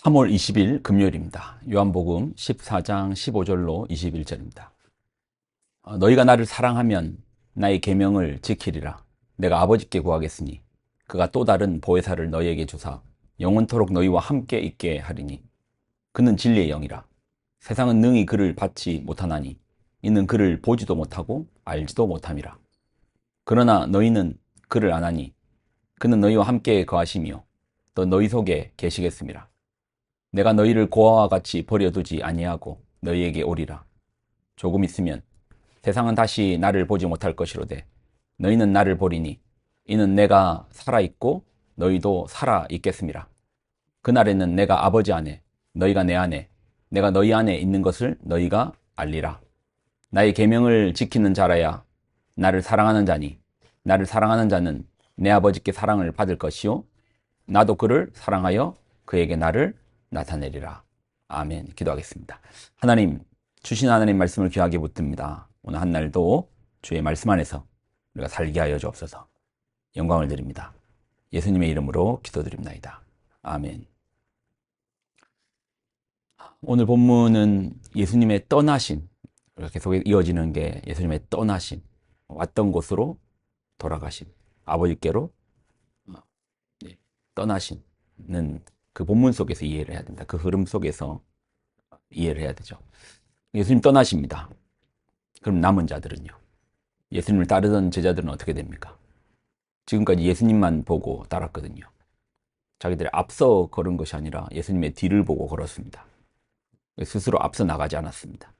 3월 20일 금요일입니다. 요한복음 14장 15절로 21절입니다. 너희가 나를 사랑하면 나의 계명을 지키리라. 내가 아버지께 구하겠으니 그가 또 다른 보혜사를 너희에게 주사 영원토록 너희와 함께 있게 하리니 그는 진리의 영이라. 세상은 능히 그를 받지 못하나니 이는 그를 보지도 못하고 알지도 못함이라. 그러나 너희는 그를 아나니 그는 너희와 함께 거하시며 또 너희 속에 계시겠습니다. 내가 너희를 고아와 같이 버려두지 아니하고 너희에게 오리라. 조금 있으면 세상은 다시 나를 보지 못할 것이로되 너희는 나를 보리니 이는 내가 살아있고 너희도 살아있겠습니다. 그날에는 내가 아버지 안에 너희가 내 안에 내가 너희 안에 있는 것을 너희가 알리라. 나의 계명을 지키는 자라야 나를 사랑하는 자니 나를 사랑하는 자는 내 아버지께 사랑을 받을 것이요 나도 그를 사랑하여 그에게 나를 나타내리라. 아멘. 기도하겠습니다. 하나님, 주신 하나님 말씀을 귀하게 붙듭니다. 오늘 한 날도 주의 말씀 안에서 우리가 살게 하여 주옵소서. 영광을 드립니다. 예수님의 이름으로 기도드립니다. 아멘. 오늘 본문은 예수님의 떠나심, 계속 이어지는 게 예수님의 떠나심, 왔던 곳으로 돌아가심, 아버지께로 떠나심은 그 본문 속에서 이해를 해야 됩니다. 그 흐름 속에서 이해를 해야 되죠. 예수님 떠나십니다. 그럼 남은 자들은요? 예수님을 따르던 제자들은 어떻게 됩니까? 지금까지 예수님만 보고 따랐거든요. 자기들이 앞서 걸은 것이 아니라 예수님의 뒤를 보고 걸었습니다. 스스로 앞서 나가지 않았습니다.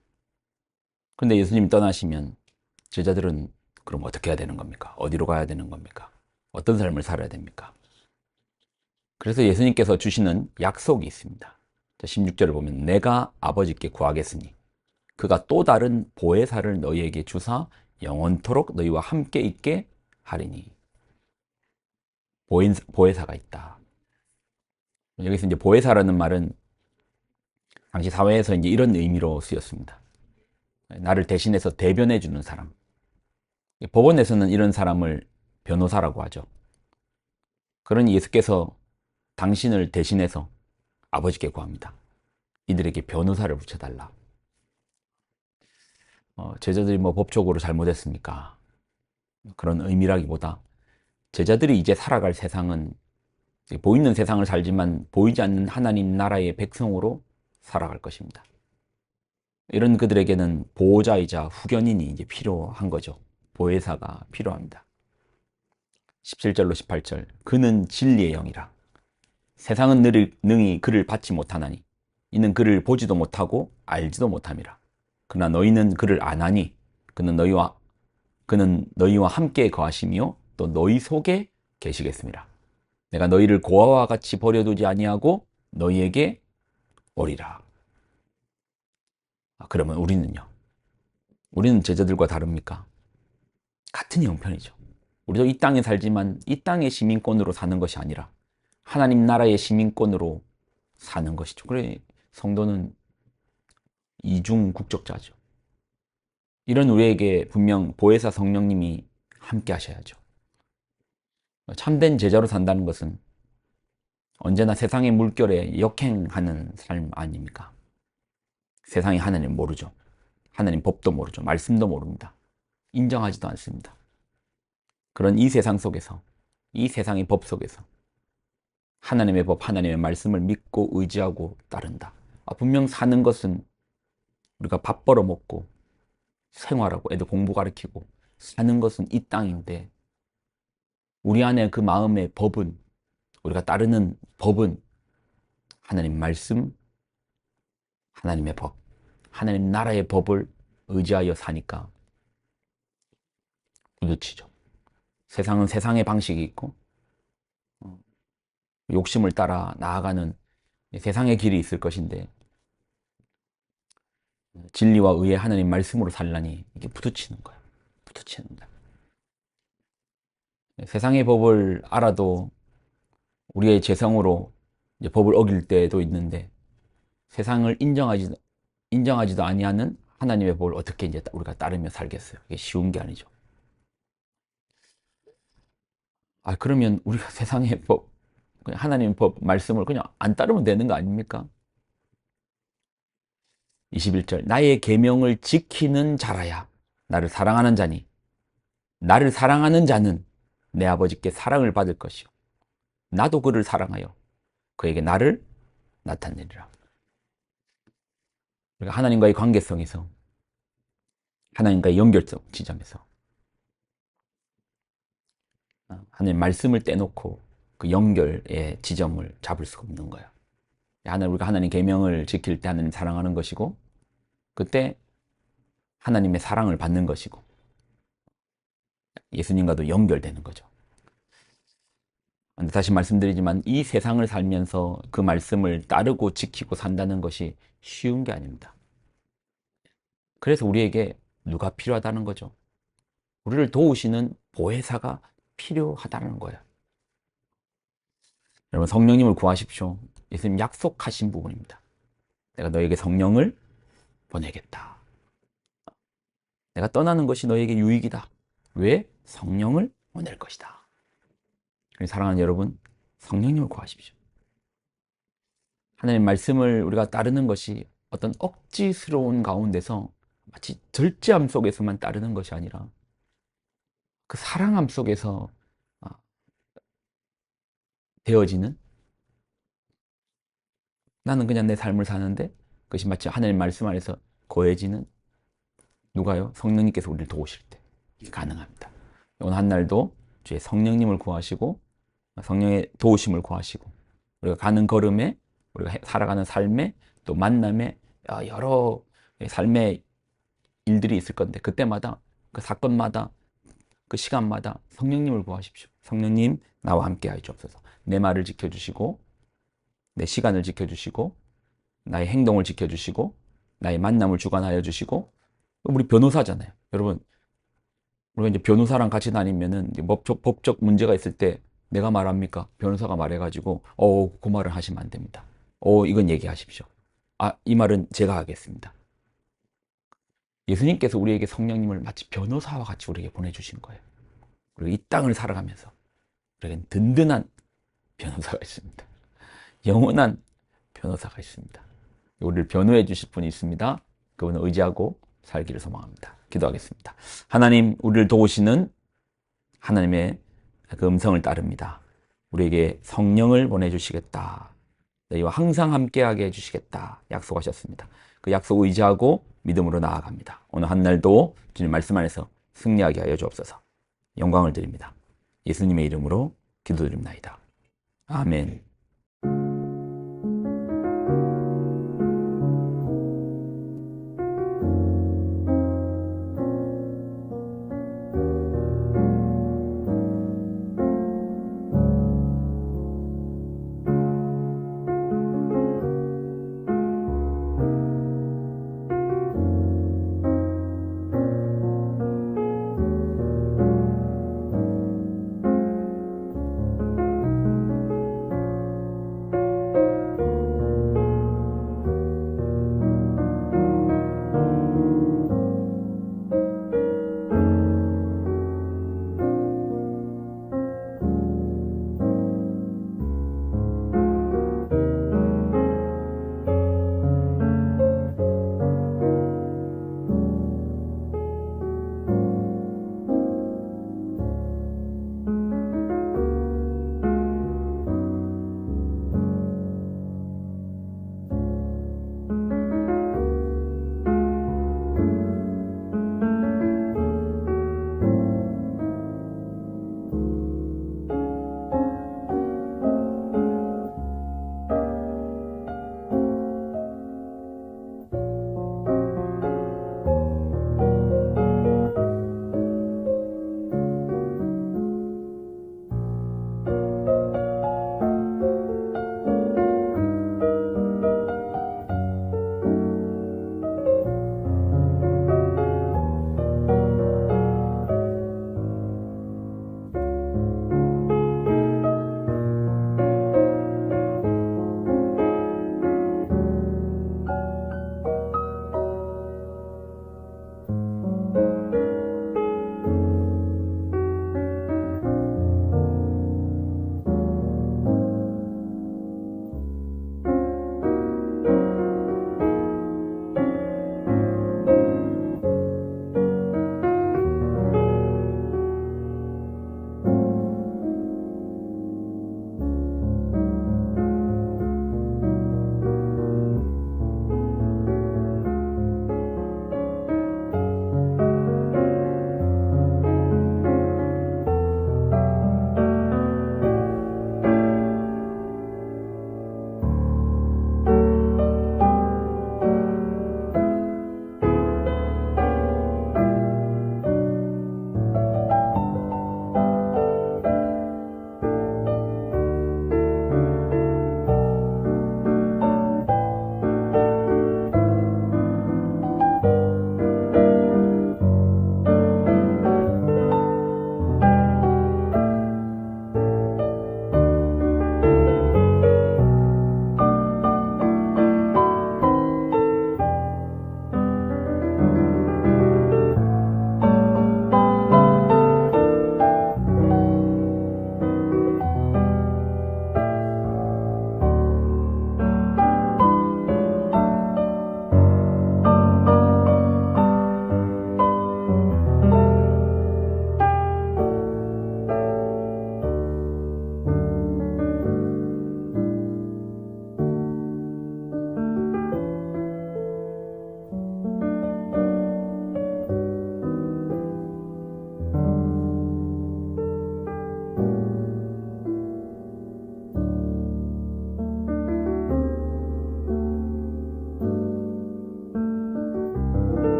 그런데 예수님 떠나시면 제자들은 그럼 어떻게 해야 되는 겁니까? 어디로 가야 되는 겁니까? 어떤 삶을 살아야 됩니까? 그래서 예수님께서 주시는 약속이 있습니다. 16절을 보면 내가 아버지께 구하겠으니 그가 또 다른 보혜사를 너희에게 주사 영원토록 너희와 함께 있게 하리니. 보혜사가 있다. 여기서 이제 보혜사라는 말은 당시 사회에서 이제 이런 의미로 쓰였습니다. 나를 대신해서 대변해 주는 사람. 법원에서는 이런 사람을 변호사라고 하죠. 그러니 예수께서 당신을 대신해서 아버지께 구합니다. 이들에게 변호사를 붙여달라. 제자들이 뭐 법적으로 잘못했습니까? 그런 의미라기보다 제자들이 이제 살아갈 세상은 보이는 세상을 살지만 보이지 않는 하나님 나라의 백성으로 살아갈 것입니다. 이런 그들에게는 보호자이자 후견인이 이제 필요한 거죠. 보혜사가 필요합니다. 17절로 18절 그는 진리의 영이라. 세상은 능히 그를 받지 못하나니 이는 그를 보지도 못하고 알지도 못함이라. 그러나 너희는 그를 아나니 그는 너희와 함께 거하시며 또 너희 속에 계시겠습니다. 내가 너희를 고아와 같이 버려두지 아니하고 너희에게 오리라. 그러면 우리는요? 우리는 제자들과 다릅니까? 같은 형편이죠. 우리도 이 땅에 살지만 이 땅의 시민권으로 사는 것이 아니라 하나님 나라의 시민권으로 사는 것이죠. 그래 성도는 이중 국적자죠. 이런 우리에게 분명 보혜사 성령님이 함께 하셔야죠. 참된 제자로 산다는 것은 언제나 세상의 물결에 역행하는 삶 아닙니까? 세상이 하나님 모르죠. 하나님 법도 모르죠. 말씀도 모릅니다. 인정하지도 않습니다. 그런 이 세상 속에서, 이 세상의 법 속에서 하나님의 법, 하나님의 말씀을 믿고 의지하고 따른다. 분명 사는 것은 우리가 밥 벌어 먹고 생활하고 애들 공부 가르치고 사는 것은 이 땅인데 우리 안에 그 마음의 법은 우리가 따르는 법은 하나님 말씀, 하나님의 법, 하나님 나라의 법을 의지하여 사니까 부딪히죠. 세상은 세상의 방식이 있고 욕심을 따라 나아가는 세상의 길이 있을 것인데 진리와 의의 하나님 말씀으로 살라니 이게 부딪히는 거예요. 부딪힙니다. 세상의 법을 알아도 우리의 재성으로 이제 법을 어길 때도 있는데 세상을 인정하지도 아니하는 하나님의 법을 어떻게 이제 우리가 따르며 살겠어요? 이게 쉬운 게 아니죠. 그러면 우리가 세상의 법, 그냥 하나님 법, 말씀을 그냥 안 따르면 되는 거 아닙니까? 21절 나의 계명을 지키는 자라야 나를 사랑하는 자니 나를 사랑하는 자는 내 아버지께 사랑을 받을 것이요 나도 그를 사랑하여 그에게 나를 나타내리라. 그러니까 하나님과의 관계성에서 하나님과의 연결성 지점에서 하나님 말씀을 떼놓고 그 연결의 지점을 잡을 수가 없는 거예요. 우리가 하나님 계명을 지킬 때 하나님 사랑하는 것이고 그때 하나님의 사랑을 받는 것이고 예수님과도 연결되는 거죠. 근데 다시 말씀드리지만 이 세상을 살면서 그 말씀을 따르고 지키고 산다는 것이 쉬운 게 아닙니다. 그래서 우리에게 누가 필요하다는 거죠? 우리를 도우시는 보혜사가 필요하다는 거예요. 여러분 성령님을 구하십시오. 예수님 약속하신 부분입니다. 내가 너에게 성령을 보내겠다. 내가 떠나는 것이 너에게 유익이다. 왜? 성령을 보낼 것이다. 사랑하는 여러분, 성령님을 구하십시오. 하나님 말씀을 우리가 따르는 것이 어떤 억지스러운 가운데서 마치 절제함 속에서만 따르는 것이 아니라 그 사랑함 속에서 되어지는 나는 그냥 내 삶을 사는데 그것이 마치 하나님 말씀 안에서 거해지는 누가요? 성령님께서 우리를 도우실 때 이게 가능합니다. 오늘 한 날도 주의 성령님을 구하시고 성령의 도우심을 구하시고 우리가 가는 걸음에 우리가 살아가는 삶에 또 만남에 여러 삶의 일들이 있을 건데 그때마다 그 사건마다 그 시간마다 성령님을 구하십시오. 성령님 나와 함께 하여 주옵소서. 내 말을 지켜주시고 내 시간을 지켜주시고 나의 행동을 지켜주시고 나의 만남을 주관하여 주시고 우리 변호사잖아요. 여러분 우리가 이제 변호사랑 같이 다니면은 법적 문제가 있을 때 내가 말합니까? 변호사가 말해가지고 그 말을 하시면 안 됩니다. 이건 얘기하십시오. 이 말은 제가 하겠습니다. 예수님께서 우리에게 성령님을 마치 변호사와 같이 우리에게 보내주신 거예요. 그리고 이 땅을 살아가면서 우리에겐 든든한 변호사가 있습니다. 영원한 변호사가 있습니다. 우리를 변호해 주실 분이 있습니다. 그분을 의지하고 살기를 소망합니다. 기도하겠습니다. 하나님, 우리를 도우시는 하나님의 그 음성을 따릅니다. 우리에게 성령을 보내주시겠다. 너희와 항상 함께하게 해주시겠다. 약속하셨습니다. 그 약속 의지하고 믿음으로 나아갑니다. 오늘 한 날도 주님 말씀 안에서 승리하게 하여 주옵소서. 영광을 드립니다. 예수님의 이름으로 기도드립니다. 아멘.